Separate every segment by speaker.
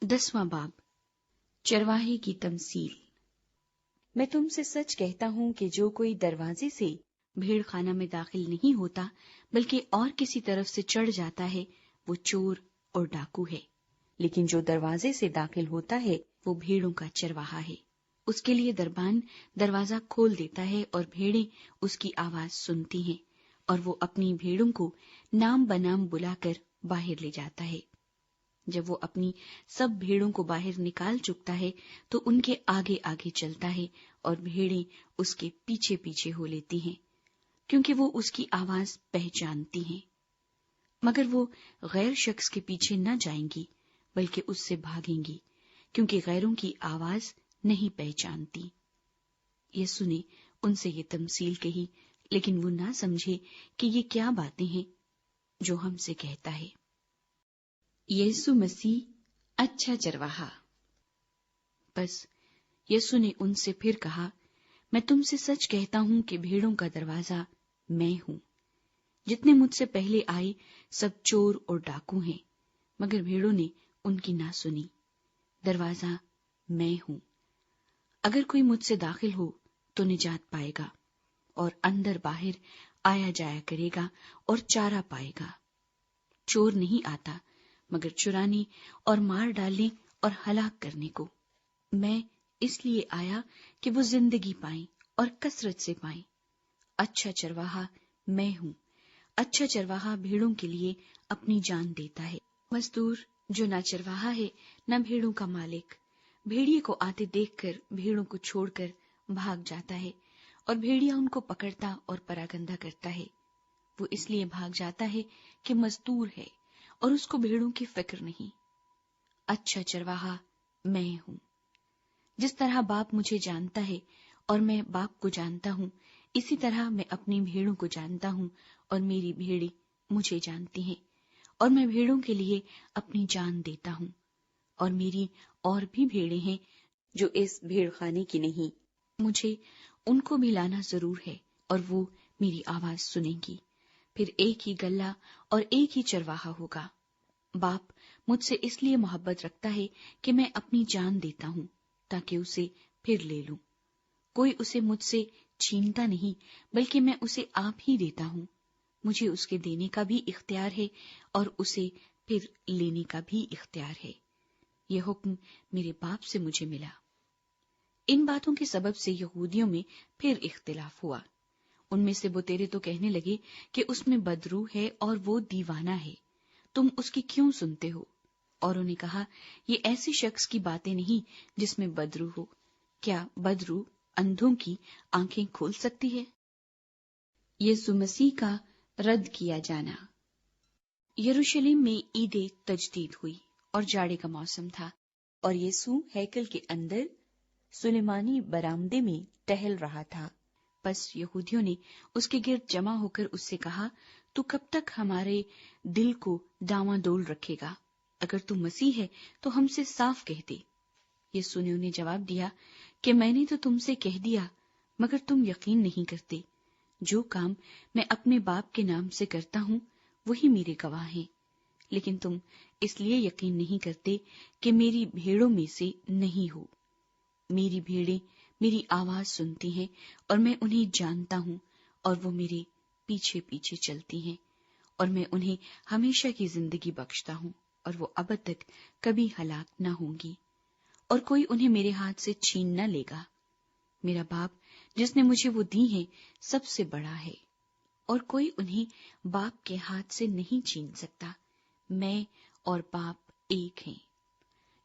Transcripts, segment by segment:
Speaker 1: 10واں باب، چرواہے کی تمثیل۔
Speaker 2: میں تم سے سچ کہتا ہوں کہ جو کوئی دروازے سے
Speaker 1: بھیڑ خانہ میں داخل نہیں ہوتا بلکہ اور کسی طرف سے چڑھ جاتا ہے، وہ چور اور ڈاکو ہے،
Speaker 2: لیکن جو دروازے سے داخل ہوتا ہے
Speaker 1: وہ بھیڑوں کا چرواہا ہے۔ اس کے لیے دربان دروازہ کھول دیتا ہے اور بھیڑیں اس کی آواز سنتی ہیں، اور وہ اپنی بھیڑوں کو نام بنام بلا کر باہر لے جاتا ہے۔ جب وہ اپنی سب بھیڑوں کو باہر نکال چکتا ہے تو ان کے آگے آگے چلتا ہے اور بھیڑیں اس کے پیچھے پیچھے ہو لیتی ہیں، کیونکہ وہ اس کی آواز پہچانتی ہیں۔ مگر وہ غیر شخص کے پیچھے نہ جائیں گی بلکہ اس سے بھاگیں گی، کیونکہ غیروں کی آواز نہیں پہچانتی۔ یسوع نے ان سے یہ تمثیل کہی، لیکن وہ نہ سمجھے کہ یہ کیا باتیں ہیں جو ہم سے کہتا ہے۔ یسوع مسیح اچھا چرواہا۔ بس یسوع نے ان سے پھر کہا، میں تم سے سچ کہتا ہوں کہ بھیڑوں کا دروازہ میں ہوں۔ جتنے مجھ سے پہلے آئے سب چور اور ڈاکو ہیں، مگر بھیڑوں نے ان کی نہ سنی۔ دروازہ میں ہوں۔ اگر کوئی مجھ سے داخل ہو تو نجات پائے گا، اور اندر باہر آیا جایا کرے گا اور چارہ پائے گا۔ چور نہیں آتا مگر چرانے اور مار ڈالنے اور ہلاک کرنے کو۔ میں اس لیے آیا کہ وہ زندگی پائیں اور کثرت سے پائیں۔ اچھا چرواہا میں ہوں۔ اچھا چرواہا بھیڑوں کے لیے اپنی جان دیتا ہے۔ مزدور جو نہ چرواہا ہے نہ بھیڑوں کا مالک، بھیڑیے کو آتے دیکھ کر بھیڑوں کو چھوڑ کر بھاگ جاتا ہے، اور بھیڑیا ان کو پکڑتا اور پراگندہ کرتا ہے۔ وہ اس لیے بھاگ جاتا ہے کہ مزدور ہے اور اس کو بھیڑوں کی فکر نہیں۔ اچھا چرواہا میں ہوں۔ جس طرح باپ مجھے جانتا ہے اور میں باپ کو جانتا ہوں، اسی طرح میں اپنی بھیڑوں کو جانتا ہوں، اور میری بھیڑیں مجھے جانتی ہیں، اور میں بھیڑوں کے لیے اپنی جان دیتا ہوں۔ اور میری اور بھی بھیڑیں ہیں
Speaker 2: جو اس بھیڑ خانے کی نہیں۔
Speaker 1: مجھے ان کو بھی لانا ضرور ہے، اور وہ میری آواز سنیں گی۔ پھر ایک ہی گلہ اور ایک ہی چرواہا ہوگا۔ باپ مجھ سے اس لیے محبت رکھتا ہے کہ میں اپنی جان دیتا ہوں تاکہ اسے پھر لے لوں۔ کوئی اسے مجھ سے چھینتا نہیں بلکہ میں اسے آپ ہی دیتا ہوں۔ مجھے اس کے دینے کا بھی اختیار ہے اور اسے پھر لینے کا بھی اختیار ہے۔ یہ حکم میرے باپ سے مجھے ملا۔ ان باتوں کے سبب سے یہودیوں میں پھر اختلاف ہوا۔ ان میں سے بتیرے تو کہنے لگے کہ اس میں بدروح ہے اور وہ دیوانہ ہے، تم اس کی کیوں سنتے ہو؟ اوروں نے کہا، یہ ایسی شخص کی باتیں نہیں جس میں بدروح ہو۔ کیا بدروح اندھوں کی آنکھیں کھول سکتی ہے؟ یسوع مسیح کا رد کیا جانا۔ یروشلم میں عید تجدید ہوئی اور جاڑے کا موسم تھا،
Speaker 2: اور یسوع ہیکل کے اندر سلیمانی برآمدے میں ٹہل رہا تھا۔
Speaker 1: پس یہودیوں نے اس کے گرد جمع ہو کر اس سے کہا، تو کب تک ہمارے دل کو ڈاواں ڈول رکھے گا؟ اگر تو مسیح ہے تو ہم سے صاف کہہ دے۔ یسوع نے انہیں جواب دیا کہ میں نے تو تم سے کہہ دیا، مگر تم یقین نہیں کرتے۔ جو کام میں اپنے باپ کے نام سے کرتا ہوں وہی میرے گواہ ہیں، لیکن تم اس لیے یقین نہیں کرتے کہ میری بھیڑوں میں سے نہیں ہو۔ میری بھیڑیں میری آواز سنتی ہیں اور میں انہیں جانتا ہوں، اور وہ میرے پیچھے پیچھے چلتی ہیں، اور میں انہیں ہمیشہ کی زندگی بخشتا ہوں، اور وہ ابد تک کبھی ہلاک نہ ہوں گی، اور کوئی انہیں میرے ہاتھ سے چھین نہ لے گا۔ میرا باپ جس نے مجھے وہ دی ہیں سب سے بڑا ہے، اور کوئی انہیں باپ کے ہاتھ سے نہیں چھین سکتا۔ میں اور باپ ایک ہیں۔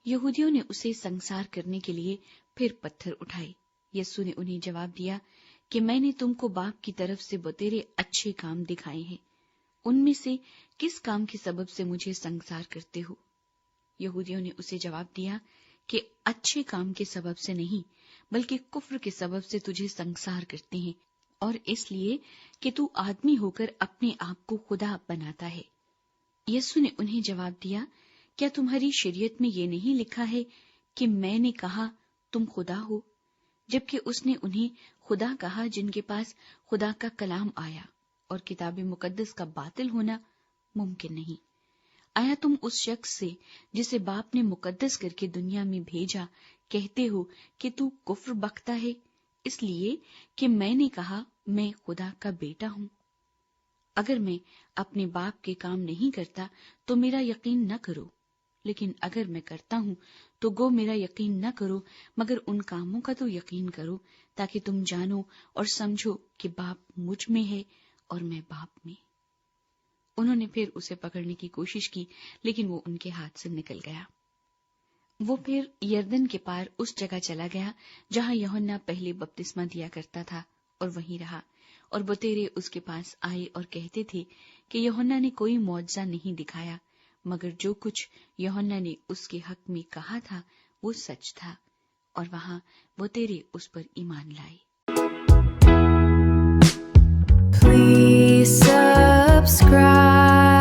Speaker 1: یہودیوں نے اسے سنگسار کرنے کے لیے پھر پتھر اٹھائے۔ یسوع نے انہیں جواب دیا کہ میں نے تم کو باپ کی طرف سے بتیرے اچھے کام دکھائے ہیں، ان میں سے کس کام کے سبب سے مجھے سنگسار کرتے ہو؟ یہودیوں نے اسے جواب دیا کہ اچھے کام کے سبب سے نہیں بلکہ کفر کے سبب سے تجھے سنگسار کرتے ہیں، اور اس لیے کہ تو آدمی ہو کر اپنے آپ کو خدا بناتا ہے۔ یسوع نے انہیں جواب دیا، کیا تمہاری شریعت میں یہ نہیں لکھا ہے کہ میں نے کہا تم خدا ہو؟ جبکہ اس نے انہیں خدا کہا جن کے پاس خدا کا کلام آیا، اور کتاب مقدس کا باطل ہونا ممکن نہیں۔ آیا تم اس شخص سے جسے باپ نے مقدس کر کے دنیا میں بھیجا کہتے ہو کہ تو کفر بکتا ہے اس لیے کہ میں نے کہا میں خدا کا بیٹا ہوں؟ اگر میں اپنے باپ کے کام نہیں کرتا تو میرا یقین نہ کرو، لیکن اگر میں کرتا ہوں تو گو میرا یقین نہ کرو، مگر ان کاموں کا تو یقین کرو تاکہ تم جانو اور سمجھو کہ باپ مجھ میں ہے اور میں باپ میں۔ انہوں نے پھر اسے پکڑنے کی کوشش کی، لیکن وہ ان کے ہاتھ سے نکل گیا۔ وہ پھر یردن کے پار اس جگہ چلا گیا جہاں یوحنا پہلے بپتسمہ دیا کرتا تھا، اور وہیں رہا۔ اور بطیرے اس کے پاس آئے اور کہتے تھے کہ یوحنا نے کوئی معجزہ نہیں دکھایا، مگر جو کچھ یوحنا نے اس کے حق میں کہا تھا وہ سچ تھا، اور وہاں بطیرے اس پر ایمان لائے۔
Speaker 3: Please subscribe.